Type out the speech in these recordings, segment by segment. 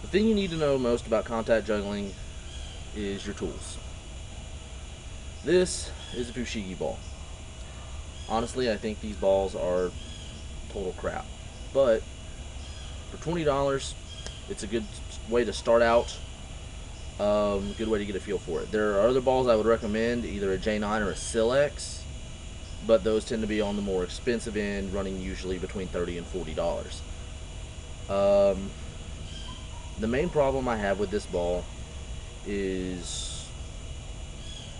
The thing you need to know most about contact juggling is your tools. This is a fushigi ball. Honestly, I think these balls are total crap. But for $20, it's a good way to start out. Good way to get a feel for it. There are other balls I would recommend, either a J9 or a Silex, but those tend to be on the more expensive end, running usually between $30 and $40. The main problem I have with this ball is,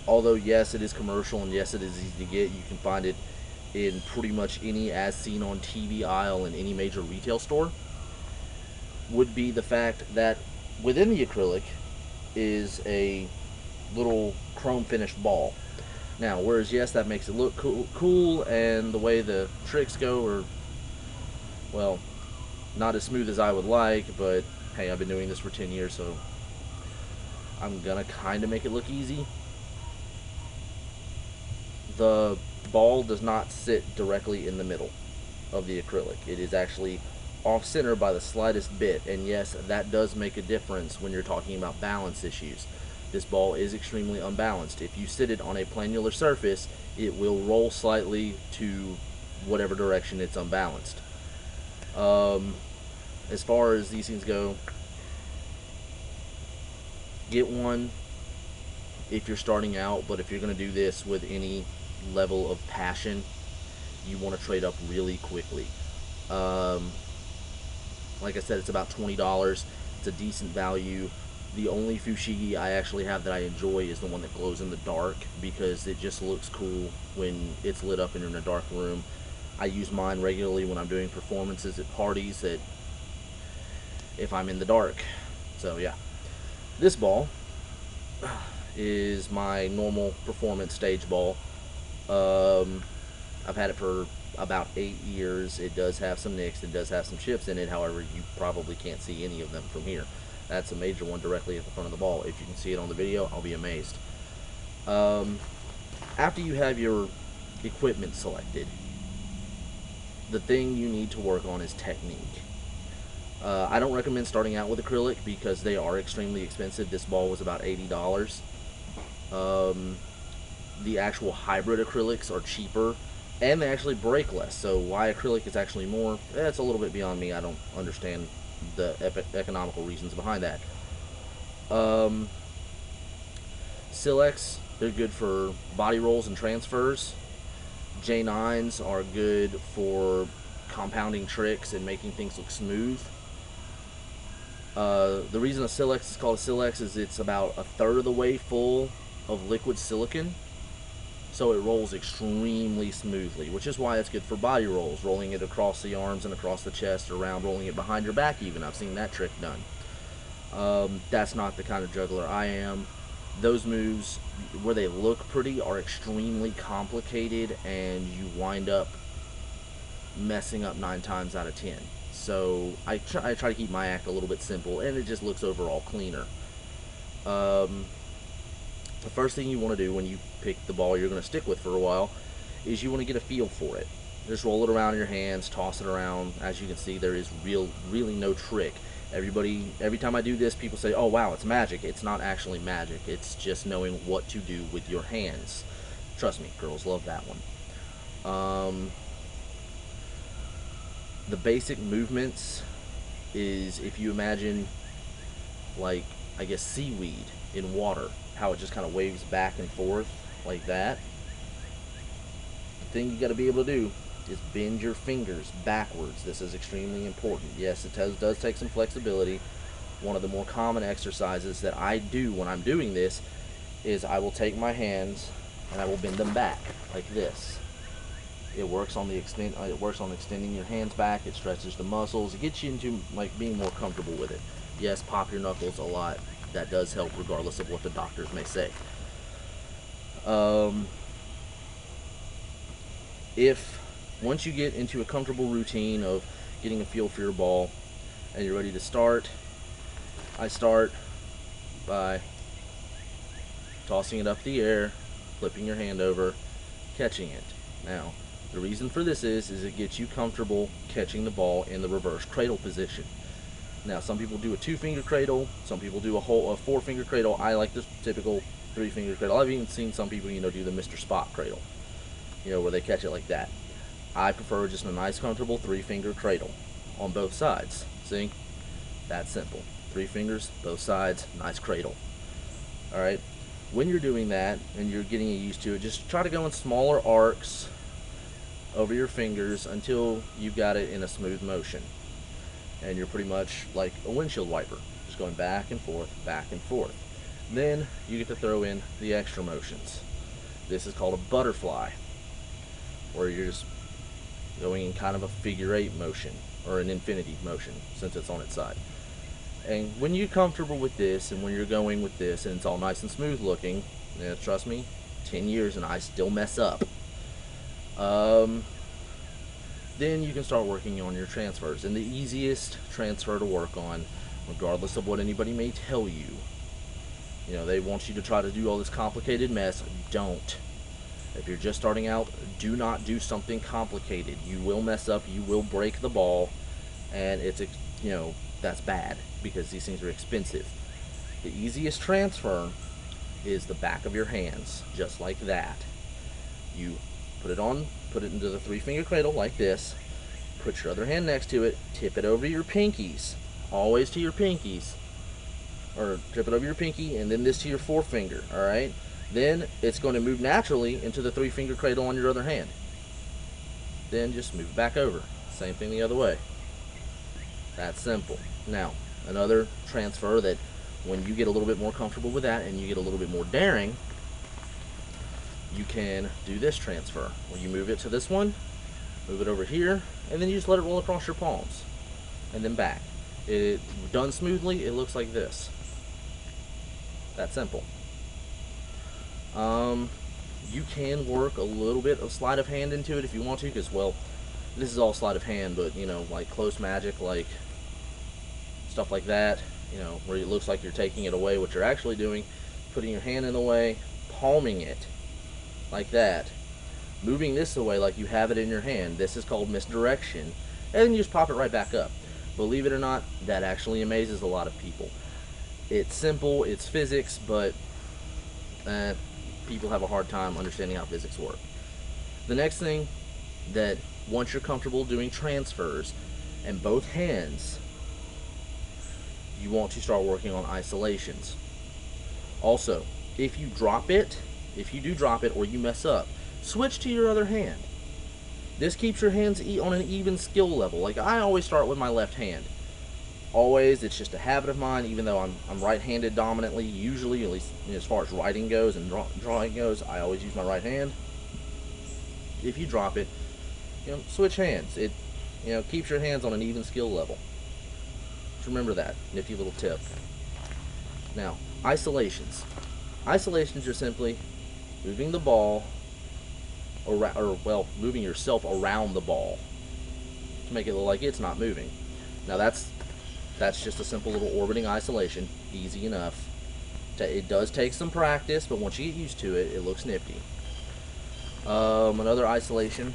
although yes, it is commercial and yes, it is easy to get, you can find it in pretty much any as seen on TV aisle in any major retail store, would be the fact that within the acrylic is a little chrome finished ball. Now, whereas yes, that makes it look cool, and the way the tricks go are, well, not as smooth as I would like, but hey, I've been doing this for 10 years, so I'm gonna kind of make it look easy. The ball does not sit directly in the middle of the acrylic. It is actually off center by the slightest bit, and yes, that does make a difference when you're talking about balance issues. This ball is extremely unbalanced. If you sit it on a planular surface, it will roll slightly to whatever direction it's unbalanced. As far as these things go, get one if you're starting out, but if you're going to do this with any level of passion, you want to trade up really quickly. Like I said, it's about $20. It's a decent value. The only fushigi I actually have that I enjoy is the one that glows in the dark, because it just looks cool when it's lit up and you're in a dark room. I use mine regularly when I'm doing performances at parties, that if I'm in the dark. So yeah, this ball is my normal performance stage ball. I've had it for about 8 years. It does have some nicks, it does have some chips in it, however you probably can't see any of them from here. That's a major one directly at the front of the ball. If you can see it on the video, I'll be amazed. After you have your equipment selected, the thing you need to work on is technique. I don't recommend starting out with acrylic because they are extremely expensive. This ball was about $80. The actual hybrid acrylics are cheaper, and they actually break less. So why acrylic is actually more, it's a little bit beyond me. I don't understand the economical reasons behind that. Silex, they're good for body rolls and transfers. J9s are good for compounding tricks and making things look smooth. The reason a Silex is called a Silex is it's about a third of the way full of liquid silicon, so it rolls extremely smoothly, which is why it's good for body rolls, rolling it across the arms and across the chest, around, rolling it behind your back even. I've seen that trick done. That's not the kind of juggler I am. Those moves, where they look pretty, are extremely complicated, and you wind up messing up 9 times out of 10. So I try to keep my act a little bit simple, and it just looks overall cleaner. The first thing you want to do when you pick the ball you're going to stick with for a while is you want to get a feel for it. Just roll it around in your hands, toss it around. As you can see, there is really no trick. Every time I do this, people say, oh wow, it's magic. It's not actually magic. It's just knowing what to do with your hands. Trust me, girls love that one. The basic movements is, if you imagine, like, I guess, seaweed in water, how it just kind of waves back and forth like that. The thing you got to be able to do is bend your fingers backwards. This is extremely important. Yes, it does take some flexibility. One of the more common exercises that I do when I'm doing this is I will take my hands and I will bend them back like this. It works on extending your hands back. It stretches the muscles. It gets you into like being more comfortable with it. Yes, pop your knuckles a lot. That does help, regardless of what the doctors may say. If once you get into a comfortable routine of getting a feel for your ball and you're ready to start, I start by tossing it up the air, flipping your hand over, catching it. Now, the reason for this is it gets you comfortable catching the ball in the reverse cradle position. Now, some people do a 2-finger cradle, some people do a 4-finger cradle. I like the typical 3-finger cradle. I've even seen some people, do the Mr. Spot cradle, where they catch it like that. I prefer just a nice, comfortable 3-finger cradle on both sides. See? That's simple. 3 fingers, both sides, nice cradle. Alright? When you're doing that and you're getting used to it, just try to go in smaller arcs over your fingers until you've got it in a smooth motion. And you're pretty much like a windshield wiper, just going back and forth, back and forth. Then you get to throw in the extra motions. This is called a butterfly, where you're just going in kind of a figure 8 motion, or an infinity motion, since it's on its side. And when you're comfortable with this, and when you're going with this, and it's all nice and smooth looking, trust me, 10 years and I still mess up. Then you can start working on your transfers. And the easiest transfer to work on, regardless of what anybody may tell you, they want you to try to do all this complicated mess. Don't. If you're just starting out, do not do something complicated. You will mess up, you will break the ball, and it's, that's bad, because these things are expensive. The easiest transfer is the back of your hands, just like that. You put it into the 3-finger cradle like this, put your other hand next to it, tip it over your pinkies, always to your pinkies, or tip it over your pinky, and then this to your 4-finger, alright? Then it's going to move naturally into the 3-finger cradle on your other hand. Then just move it back over. Same thing the other way. That's simple. Now, another transfer that when you get a little bit more comfortable with that and you get a little bit more daring, you can do this transfer, where you move it to this one, move it over here, and then you just let it roll across your palms, and then back. It done smoothly, it looks like this. That simple. You can work a little bit of sleight of hand into it if you want to, because, well, this is all sleight of hand, but, like close magic, like stuff like that, where it looks like you're taking it away, what you're actually doing, putting your hand in the way, palming it, like that, moving this away like you have it in your hand. This is called misdirection, and then you just pop it right back up. Believe it or not, that actually amazes a lot of people. It's simple, it's physics, but people have a hard time understanding how physics work. The next thing, that once you're comfortable doing transfers and both hands, you want to start working on isolations. Also, if you do drop it or you mess up, switch to your other hand. This keeps your hands on an even skill level. Like, I always start with my left hand. Always, it's just a habit of mine, even though I'm right-handed dominantly, usually, at least as far as writing goes and drawing goes, I always use my right hand. If you drop it, switch hands. It, keeps your hands on an even skill level. Just remember that, nifty little tip. Now, isolations. Isolations are simply moving the ball, moving yourself around the ball to make it look like it's not moving. Now that's just a simple little orbiting isolation, easy enough. It does take some practice, but once you get used to it, it looks nifty. Another isolation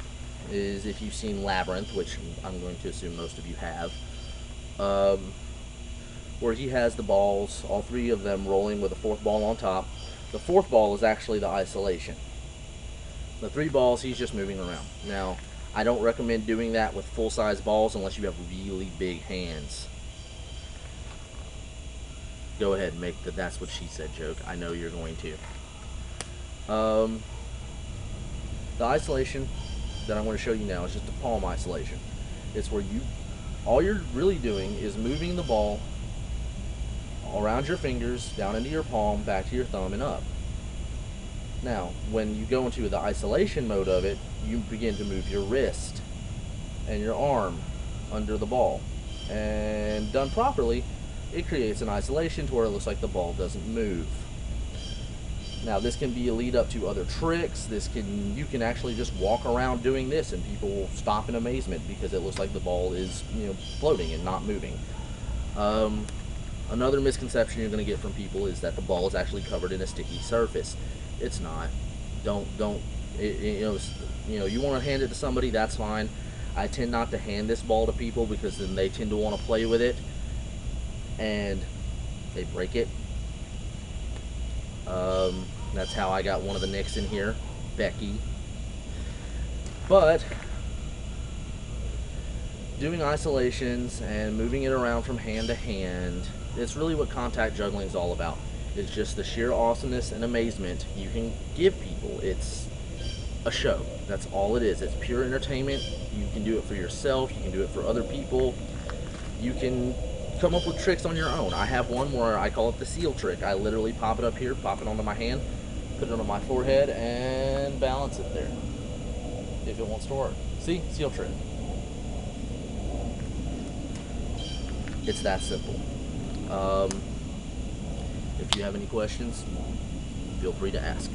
is, if you've seen Labyrinth, which I'm going to assume most of you have, where he has the balls, all 3 of them rolling with a 4th ball on top. The 4th ball is actually the isolation. The 3 balls, he's just moving around. Now, I don't recommend doing that with full-size balls unless you have really big hands. Go ahead and make the "that's what she said" joke. I know you're going to. The isolation that I'm going to show you now is just a palm isolation. It's where all you're really doing is moving the ball around your fingers, down into your palm, back to your thumb, and up. Now, when you go into the isolation mode of it, you begin to move your wrist and your arm under the ball. And done properly, it creates an isolation to where it looks like the ball doesn't move. Now, this can be a lead up to other tricks. You can actually just walk around doing this and people will stop in amazement because it looks like the ball is, floating and not moving. Another misconception you're going to get from people is that the ball is actually covered in a sticky surface. It's not. You want to hand it to somebody, that's fine. I tend not to hand this ball to people because then they tend to want to play with it. and they break it. That's how I got one of the nicks in here, Becky. But doing isolations and moving it around from hand to hand, it's really what contact juggling is all about. It's just the sheer awesomeness and amazement you can give people. It's a show. That's all it is. It's pure entertainment. You can do it for yourself. You can do it for other people. You can come up with tricks on your own. I have one where I call it the seal trick. I literally pop it up here, pop it onto my hand, put it on my forehead, and balance it there if it wants to work. See? Seal trick. It's that simple. If you have any questions, feel free to ask.